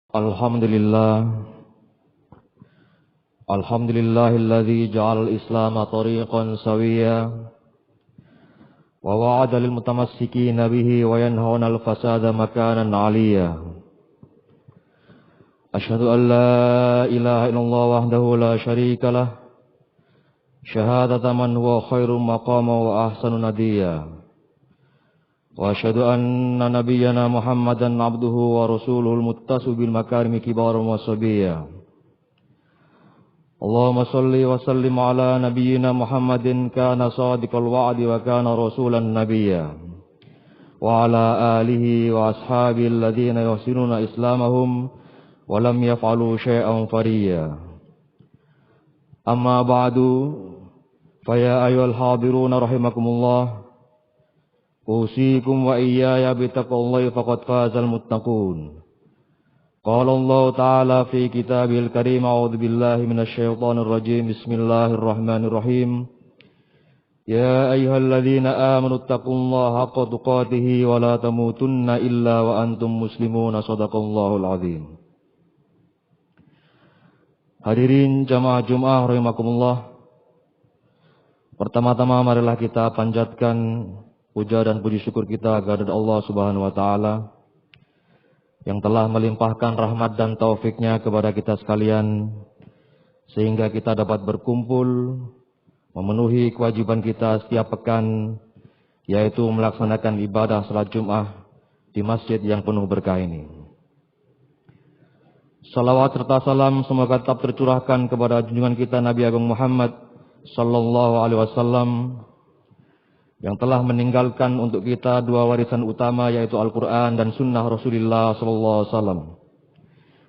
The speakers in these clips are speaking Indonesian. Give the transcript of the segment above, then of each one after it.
Alhamdulillah, alhamdulillahilladzi ja'al al-Islam tariqan sawiyya wa wa'ada lil mutamassikin bihi wa yanhauna al-fasada makanan 'aliyya. Asyhadu an la ilaha illallah wahdahu la syarika lah, syahadatan man huwa khairum maqama wa ahsanu nadiyya. Wa asyhadu anna nabiyyana Muhammadan 'abduhu wa rasuluhul muttasu bil makarimi kibaran wa sabiyya. Allahumma salli wa sallim ala nabiyyina Muhammadin kana sadiqal wa'di wa kana rasulan nabiyya. Wa ala alihi wa ashabihi alladhina yuhsinuna islamahum wa lam yaf'alu syai'an fariyya. Amma ba'du, fa ya ayyuhal hadiruna rahimakumullah. Usikum wa iyaya bitaqwallahi faqad fazal muttaqun. Qala Allah Ta'ala fi kitabil karim, a'udzu billahi minasy syaithanir rajim. Bismillahirrahmanirrahim. Ya ayyuhalladzina amanu taqullaha haqqa tuqatih wa la tamutunna illa wa antum muslimun. Shadaqallahul azim. Hadirin jamaah Jumat rahimakumullah. Pertama-tama marilah kita panjatkan puja dan puji syukur kita kepada Allah Subhanahu wa taala yang telah melimpahkan rahmat dan taufiknya kepada kita sekalian sehingga kita dapat berkumpul memenuhi kewajiban kita setiap pekan, yaitu melaksanakan ibadah salat Jumat di masjid yang penuh berkah ini. Salawat serta salam semoga tetap tercurahkan kepada junjungan kita Nabi Agung Muhammad sallallahu alaihi wasallam yang telah meninggalkan untuk kita dua warisan utama, yaitu Al-Quran dan Sunnah Rasulullah SAW,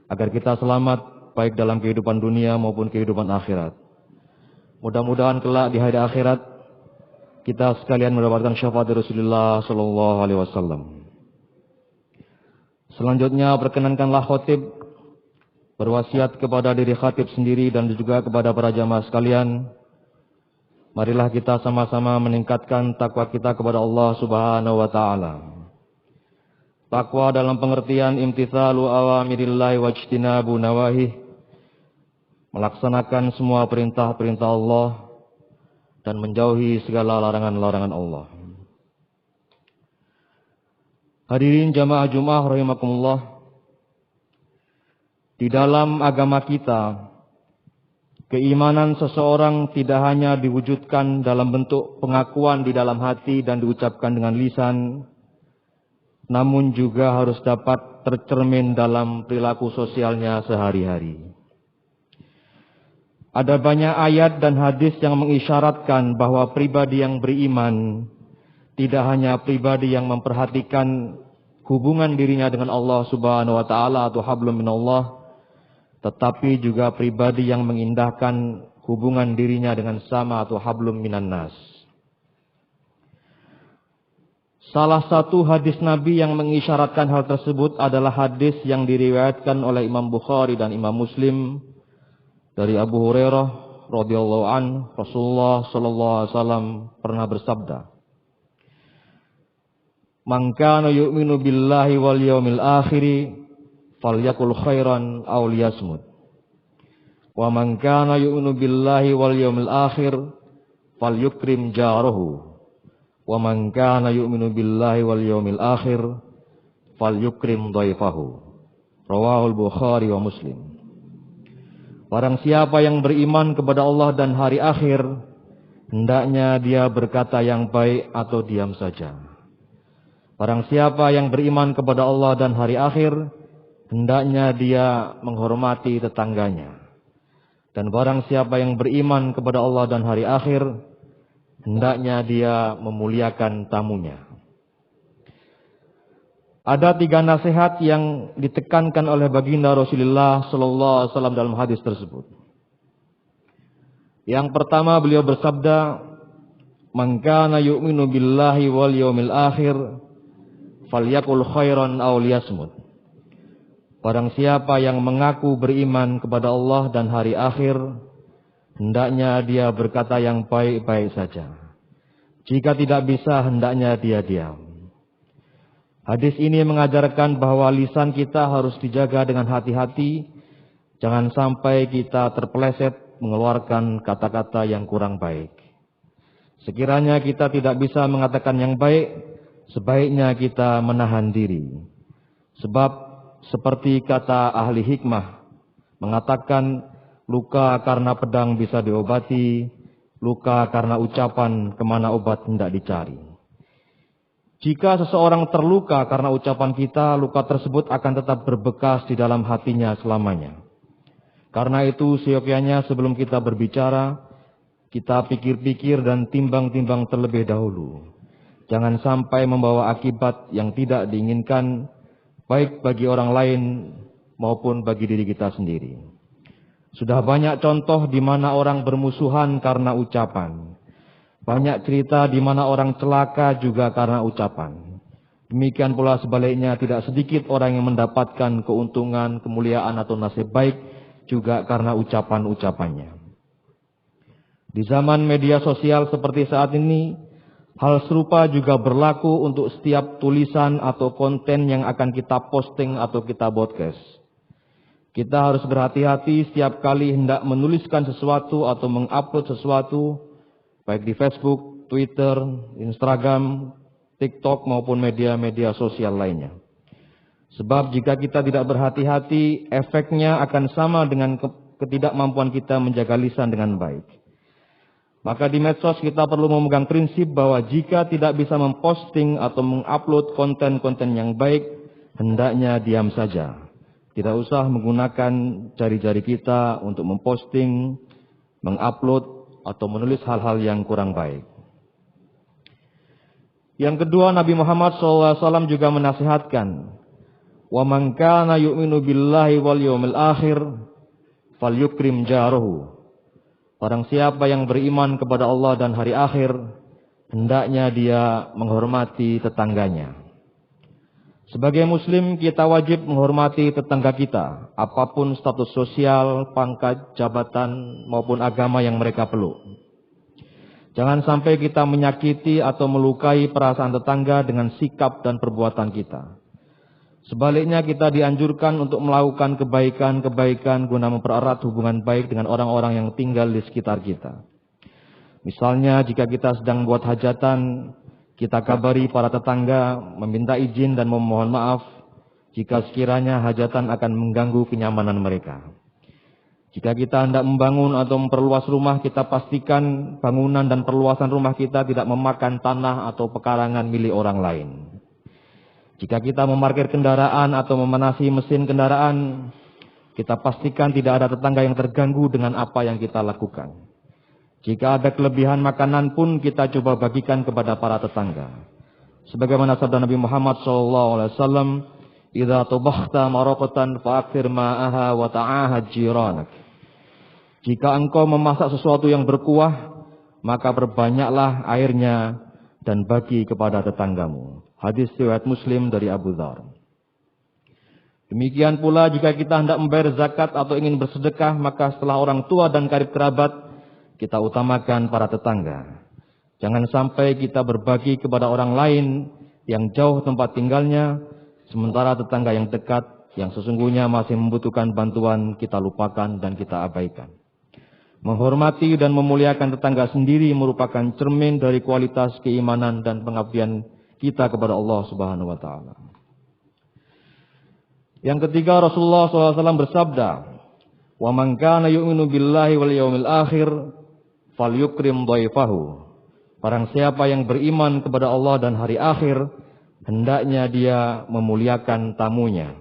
agar kita selamat baik dalam kehidupan dunia maupun kehidupan akhirat. Mudah-mudahan kelak di hari akhirat kita sekalian mendapatkan syafaat Rasulullah SAW. Selanjutnya perkenankanlah khotib berwasiat kepada diri khatib sendiri dan juga kepada para jamaah sekalian. Marilah kita sama-sama meningkatkan takwa kita kepada Allah Subhanahu wa taala. Takwa dalam pengertian imtitsalu awamirillahi wajtinabu nawahih, melaksanakan semua perintah-perintah Allah dan menjauhi segala larangan-larangan Allah. Hadirin jamaah Jumat rahimakumullah. Di dalam agama kita, keimanan seseorang tidak hanya diwujudkan dalam bentuk pengakuan di dalam hati dan diucapkan dengan lisan, namun juga harus dapat tercermin dalam perilaku sosialnya sehari-hari. Ada banyak ayat dan hadis yang mengisyaratkan bahwa pribadi yang beriman tidak hanya pribadi yang memperhatikan hubungan dirinya dengan Allah Subhanahu wa taala atau hablum minallah, tetapi juga pribadi yang mengindahkan hubungan dirinya dengan sama atau hablum minan nas. Salah satu hadis Nabi yang mengisyaratkan hal tersebut adalah hadis yang diriwayatkan oleh Imam Bukhari dan Imam Muslim dari Abu Hurairah radhiyallahu an, Rasulullah sallallahu alaihi wasallam pernah bersabda, "Man kana yu'minu billahi wal yawmil akhir falyakul khairan aw liyasmut. Wa man kana yu'minu billahi wal yawmil akhir falyukrim jarahu. Wa man kana yu'minu billahi wal yawmil akhir falyukrim dhaifahu." Rawahul Bukhari wa Muslim. Barang siapa yang beriman kepada Allah dan hari akhir, hendaknya dia berkata yang baik atau diam saja. Barang siapa yang beriman kepada Allah dan hari akhir, hendaknya dia menghormati tetangganya. Dan barang siapa yang beriman kepada Allah dan hari akhir, hendaknya dia memuliakan tamunya. Ada 3 nasihat yang ditekankan oleh baginda Rasulullah sallallahu alaihi wasallam dalam hadis tersebut. Yang pertama, beliau bersabda, "Man kana yu'minu billahi wal yawmil akhir falyakul khairan aw liyasmut." Barang siapa yang mengaku beriman kepada Allah dan hari akhir, hendaknya dia berkata yang baik-baik saja. Jika tidak bisa, hendaknya dia diam. Hadis ini mengajarkan bahwa lisan kita harus dijaga dengan hati-hati. Jangan sampai kita terpeleset mengeluarkan kata-kata yang kurang baik. Sekiranya kita tidak bisa mengatakan yang baik, sebaiknya kita menahan diri. Sebab seperti kata ahli hikmah, mengatakan luka karena pedang bisa diobati, luka karena ucapan kemana obat hendak dicari. Jika seseorang terluka karena ucapan kita, luka tersebut akan tetap berbekas di dalam hatinya selamanya. Karena itu seyogyanya sebelum kita berbicara, kita pikir-pikir dan timbang-timbang terlebih dahulu. Jangan sampai membawa akibat yang tidak diinginkan, baik bagi orang lain maupun bagi diri kita sendiri. Sudah banyak contoh di mana orang bermusuhan karena ucapan. Banyak cerita di mana orang celaka juga karena ucapan. Demikian pula sebaliknya, tidak sedikit orang yang mendapatkan keuntungan, kemuliaan atau nasib baik juga karena ucapan-ucapannya. Di zaman media sosial seperti saat ini, hal serupa juga berlaku untuk setiap tulisan atau konten yang akan kita posting atau kita broadcast. Kita harus berhati-hati setiap kali hendak menuliskan sesuatu atau mengupload sesuatu, baik di Facebook, Twitter, Instagram, TikTok maupun media-media sosial lainnya. Sebab jika kita tidak berhati-hati, efeknya akan sama dengan ketidakmampuan kita menjaga lisan dengan baik. Maka di medsos kita perlu memegang prinsip bahwa jika tidak bisa memposting atau mengupload konten-konten yang baik, hendaknya diam saja. Tidak usah menggunakan jari-jari kita untuk memposting, mengupload, atau menulis hal-hal yang kurang baik. Yang kedua, Nabi Muhammad SAW juga menasihatkan, wa man kana yu'minu billahi wal yawmil akhir falyukrim jarahu. Barang siapa yang beriman kepada Allah dan hari akhir, hendaknya dia menghormati tetangganya. Sebagai muslim, kita wajib menghormati tetangga kita, apapun status sosial, pangkat, jabatan, maupun agama yang mereka peluk. Jangan sampai kita menyakiti atau melukai perasaan tetangga dengan sikap dan perbuatan kita. Sebaliknya, kita dianjurkan untuk melakukan kebaikan-kebaikan guna mempererat hubungan baik dengan orang-orang yang tinggal di sekitar kita. Misalnya, jika kita sedang buat hajatan, kita kabari para tetangga, meminta izin dan memohon maaf jika sekiranya hajatan akan mengganggu kenyamanan mereka. Jika kita hendak membangun atau memperluas rumah, kita pastikan bangunan dan perluasan rumah kita tidak memakan tanah atau pekarangan milik orang lain. Jika kita memarkir kendaraan atau memanasi mesin kendaraan, kita pastikan tidak ada tetangga yang terganggu dengan apa yang kita lakukan. Jika ada kelebihan makanan pun kita coba bagikan kepada para tetangga. Sebagaimana sabda Nabi Muhammad SAW, "Idza tabakhta maraqatan fa'akthir ma'aha wa ta'ahad jiranak." Jika engkau memasak sesuatu yang berkuah, maka perbanyaklah airnya dan bagi kepada tetanggamu. Hadis riwayat Muslim dari Abu Dzar. Demikian pula jika kita hendak membayar zakat atau ingin bersedekah, maka setelah orang tua dan karib kerabat, kita utamakan para tetangga. Jangan sampai kita berbagi kepada orang lain yang jauh tempat tinggalnya, sementara tetangga yang dekat, yang sesungguhnya masih membutuhkan bantuan, kita lupakan dan kita abaikan. Menghormati dan memuliakan tetangga sendiri merupakan cermin dari kualitas keimanan dan pengabdian kita kepada Allah Subhanahu wa Ta'ala. Yang ketiga, Rasulullah SAW bersabda, "Wa man kana yu'minu billahi wal yawmil akhir falyukrim dhaifahu." Barang siapa yang beriman kepada Allah dan hari akhir, hendaknya dia memuliakan tamunya,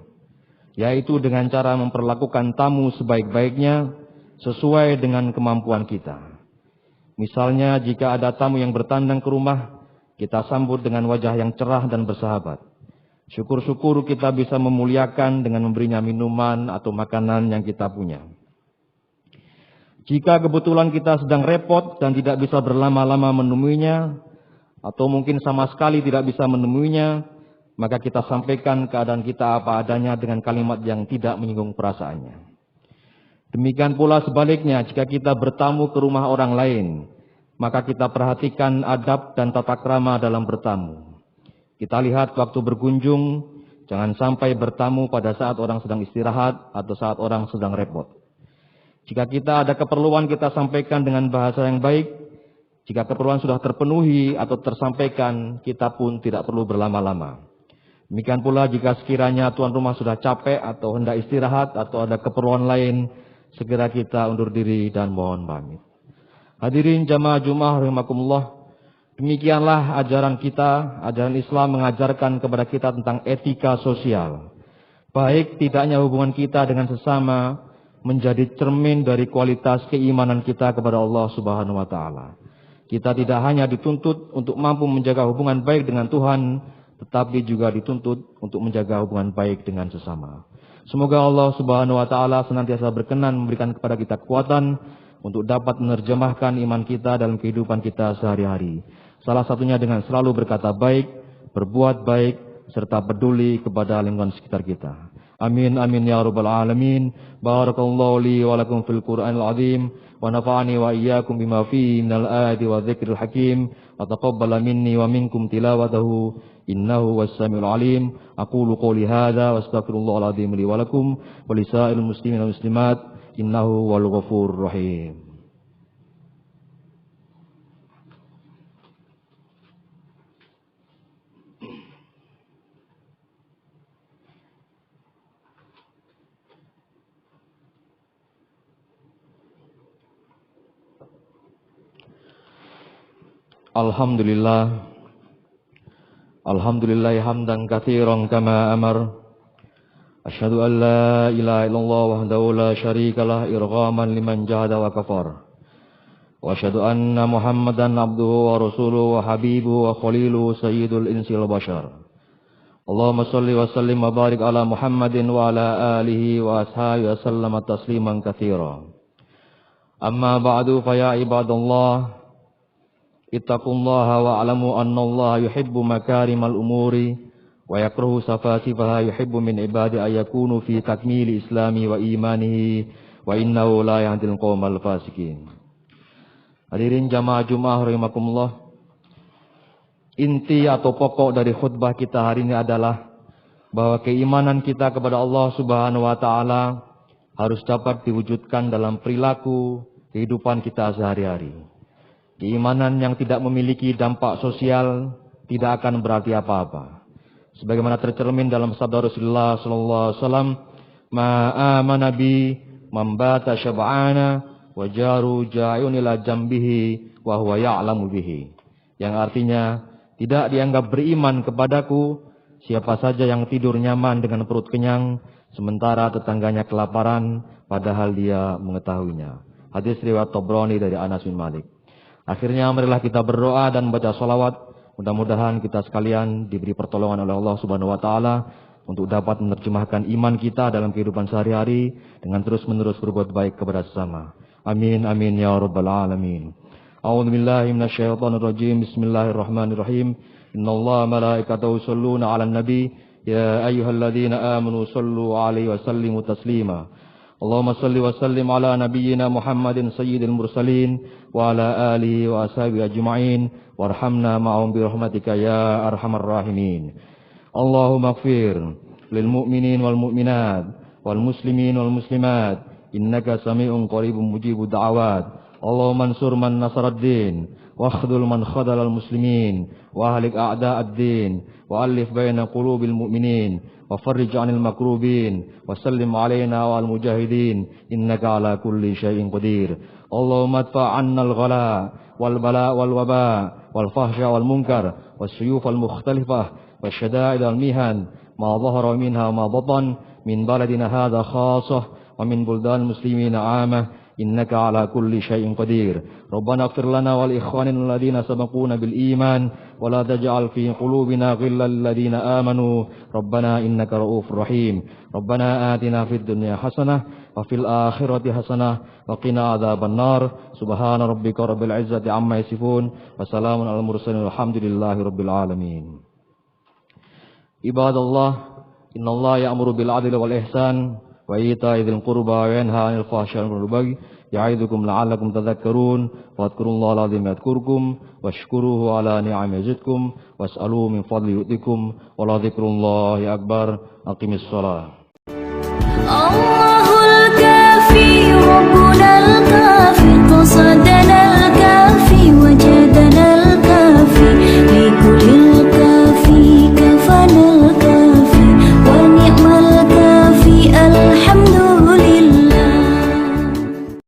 yaitu dengan cara memperlakukan tamu sebaik-baiknya sesuai dengan kemampuan kita. Misalnya, jika ada tamu yang bertandang ke rumah, kita sambut dengan wajah yang cerah dan bersahabat. Syukur-syukur kita bisa memuliakan dengan memberinya minuman atau makanan yang kita punya. Jika kebetulan kita sedang repot dan tidak bisa berlama-lama menemuinya, atau mungkin sama sekali tidak bisa menemuinya, maka kita sampaikan keadaan kita apa adanya dengan kalimat yang tidak menyinggung perasaannya. Demikian pula sebaliknya, jika kita bertamu ke rumah orang lain, maka kita perhatikan adab dan tata krama dalam bertamu. Kita lihat waktu berkunjung, jangan sampai bertamu pada saat orang sedang istirahat atau saat orang sedang repot. Jika kita ada keperluan, kita sampaikan dengan bahasa yang baik. Jika keperluan sudah terpenuhi atau tersampaikan, kita pun tidak perlu berlama-lama. Demikian pula jika sekiranya tuan rumah sudah capek atau hendak istirahat atau ada keperluan lain, segera kita undur diri dan mohon pamit. Hadirin jamaah Jumat rahimakumullah. Demikianlah ajaran kita, ajaran Islam mengajarkan kepada kita tentang etika sosial. Baik tidaknya hubungan kita dengan sesama menjadi cermin dari kualitas keimanan kita kepada Allah Subhanahu wa taala. Kita tidak hanya dituntut untuk mampu menjaga hubungan baik dengan Tuhan, tetapi juga dituntut untuk menjaga hubungan baik dengan sesama. Semoga Allah Subhanahu wa taala senantiasa berkenan memberikan kepada kita kekuatan untuk dapat menerjemahkan iman kita dalam kehidupan kita sehari-hari. Salah satunya dengan selalu berkata baik, berbuat baik, serta peduli kepada lingkungan sekitar kita. Amin amin ya rabbal alamin. Barakallahu li wa lakum fil Qur'anil azim wa nafa'ani wa iyyakum bima fihi minal ayati wa dzikril hakim wa taqabbala minni wa minkum tilawatahu innahu was-sami'ul alim. Aqulu qouli hadza wa astaghfirullahal azim li wa lakum wa lisa'il muslimin wal muslimat innahu wal ghafurur rahim. Alhamdulillah hamdan katsiran kama amar. Asyhadu an la ilaha illallah wahdahu la syarikalah irghaman liman jahada wa kafar. Wa asyhadu anna Muhammadan abduhu wa rasuluhu wa habibuhu wa khaliluhu sayyidul insi wal bashar. Allahumma shalli wa sallim wa barik ala Muhammadin wa ala alihi wa ashabihi wa sallama tasliman katsira. Amma ba'du fa ya ibadallah, ittaqullaha wa'lamu annallaha yuhibbu makarimal umuri wa yakrahu safasifaha, yuhibbu min ibadi ayakunu fi takmili islami wa imanihi wa innahu la yahdil qaumal fasikin. Hadirin jamaah Jumat rahimakumullah. Inti atau pokok dari khutbah kita hari ini adalah bahwa keimanan kita kepada Allah Subhanahu wa taala harus dapat diwujudkan dalam perilaku kehidupan kita sehari-hari. Keimanan yang tidak memiliki dampak sosial tidak akan berarti apa-apa. Sebagaimana tercermin dalam sabda Rasulullah sallallahu alaihi wasallam, "Ma'amana bi mambata syab'ana wa jaru ja'un ila jambihi wa huwa ya'lamu bihi." Yang artinya, tidak dianggap beriman kepadaku siapa saja yang tidur nyaman dengan perut kenyang sementara tetangganya kelaparan padahal dia mengetahuinya. Hadis riwayat Tabrani dari Anas bin Malik. Akhirnya marilah kita berdoa dan membaca salawat. Mudah-mudahan kita sekalian diberi pertolongan oleh Allah Subhanahu wa taala untuk dapat menerjemahkan iman kita dalam kehidupan sehari-hari dengan terus-menerus berbuat baik kepada sesama. Amin amin ya rabbal alamin. A'udzu billahi minasyaitonir rajim. Bismillahirrahmanirrahim. Innallaha malaikatahu yusholluna 'alan nabi ya ayyuhalladzina amanu shallu 'alaihi wa sallimu taslima. Allahumma salli wa sallim ala nabiyyina Muhammadin sayyidil mursalin wa ala alihi wa ashabihi ajma'in warhamna ma'hum bi rahmatika ya arhamar rahimin. Allahumma ighfir lil mu'minin wal mu'minat wal muslimin wal muslimat innaka sami'un qaribun mujibud da'awat. Allahumma ansur man nasaraddin wa akhdhul man khadhalal muslimin wa ahlik a'da'ad din wa alif baina qulubil mu'minin wa farrij 'anil makrubin wa sallim 'alaina wal mujahidin innaka 'ala kulli syai'in qadir. Allahumma adfa' 'anna al-ghala wal bala wal waba wal fahsya wal munkar was suyuf al mukhtalifah wasyada'id al mihan ma dhahara minha ma batan min baladina hadha khassah wa min buldan muslimin 'amah innaka 'ala kulli syai'in qadir. Rabbana ighfir lana wal ikhwanina alladziina sabaquna bil iman wa la taj'al fi qulubina ghillan lil ladziina amanu rabbana innaka ra'ufur rahim. Rabbana atina fid dunya hasanah wa fil akhirati hasanah wa qina adzaban nar. Subhana rabbika rabbil izzati amma yasifun wa salamun alal mursalin walhamdulillahi rabbil alamin. Ibadallah, innallaha ya'muru bil 'adli wal ihsan wa ita'i dzil qurba wa yanha 'anil fahsya'i wal munkari ya'idukum la'allakum tadhakkarun wadhkurullaha al-'azim yadhkurkum washkuruhu 'ala ni'amihi yazidkum was'aluhu min fadli yu'tikum wa la dzikrullahi akbar. Aqimis shalah.